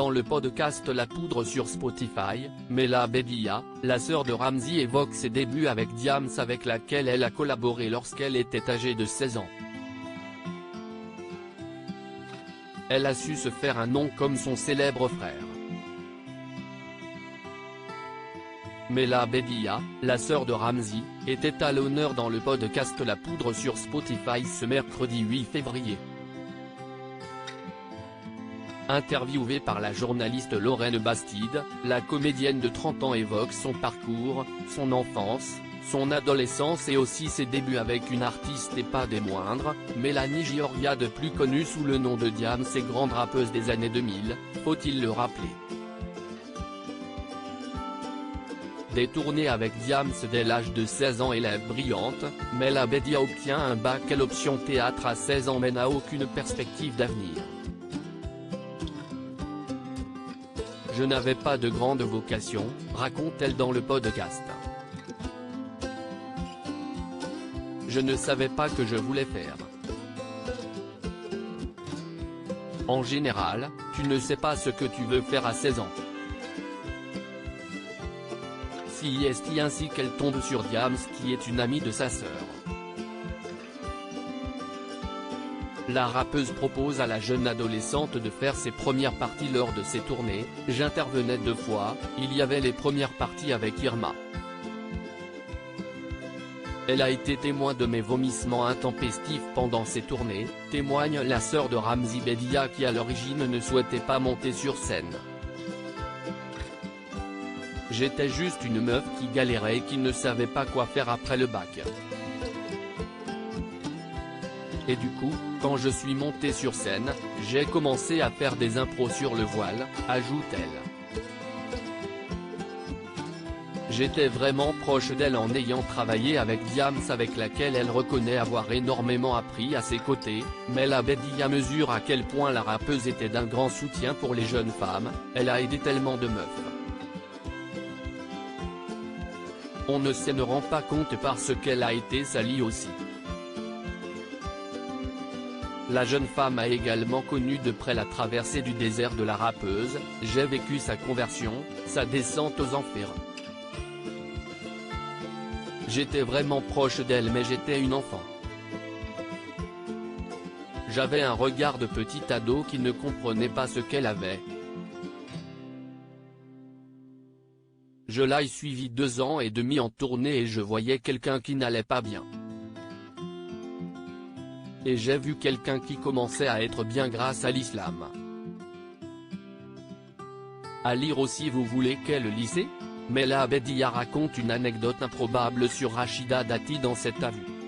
Dans le podcast La Poudre sur Spotify, Mela Bedia, la sœur de Ramzy évoque ses débuts avec Diams avec laquelle elle a collaboré lorsqu'elle était âgée de 16 ans. Elle a su se faire un nom comme son célèbre frère. Mela Bedia, la sœur de Ramzy, était à l'honneur dans le podcast La Poudre sur Spotify ce mercredi 8 février. Interviewée par la journaliste Lorraine Bastide, la comédienne de 30 ans évoque son parcours, son enfance, son adolescence et aussi ses débuts avec une artiste et pas des moindres, Mélanie Giorgiade plus connue sous le nom de Diams et grande rappeuse des années 2000, faut-il le rappeler. Des tournées avec Diams dès l'âge de 16 ans, élève brillante, Mela Bedia obtient un bac L option théâtre à 16 ans mais n'a aucune perspective d'avenir. Je n'avais pas de grande vocation, raconte-t-elle dans le podcast. Je ne savais pas que je voulais faire. En général, tu ne sais pas ce que tu veux faire à 16 ans. Si est ainsi qu'elle tombe sur Diams qui est une amie de sa sœur. La rappeuse propose à la jeune adolescente de faire ses premières parties lors de ses tournées. J'intervenais 2 fois, il y avait les premières parties avec Irma. Elle a été témoin de mes vomissements intempestifs pendant ses tournées, témoigne la sœur de Ramzy Bedia qui à l'origine ne souhaitait pas monter sur scène. J'étais juste une meuf qui galérait et qui ne savait pas quoi faire après le bac. Et du coup, quand je suis montée sur scène, j'ai commencé à faire des impros sur le voile, ajoute-t-elle. J'étais vraiment proche d'elle en ayant travaillé avec Diams avec laquelle elle reconnaît avoir énormément appris à ses côtés, Mela Bedia mesure à quel point la rappeuse était d'un grand soutien pour les jeunes femmes, elle a aidé tellement de meufs. On ne se rend pas compte parce qu'elle a été salie aussi. La jeune femme a également connu de près la traversée du désert de la rappeuse, j'ai vécu sa conversion, sa descente aux enfers. J'étais vraiment proche d'elle mais j'étais une enfant. J'avais un regard de petit ado qui ne comprenait pas ce qu'elle avait. Je l'ai suivi 2 ans et demi en tournée et je voyais quelqu'un qui n'allait pas bien. Et j'ai vu quelqu'un qui commençait à être bien grâce à l'islam. À lire aussi vous voulez quel lycée ? Mela Bedia raconte une anecdote improbable sur Rachida Dati dans cet avis.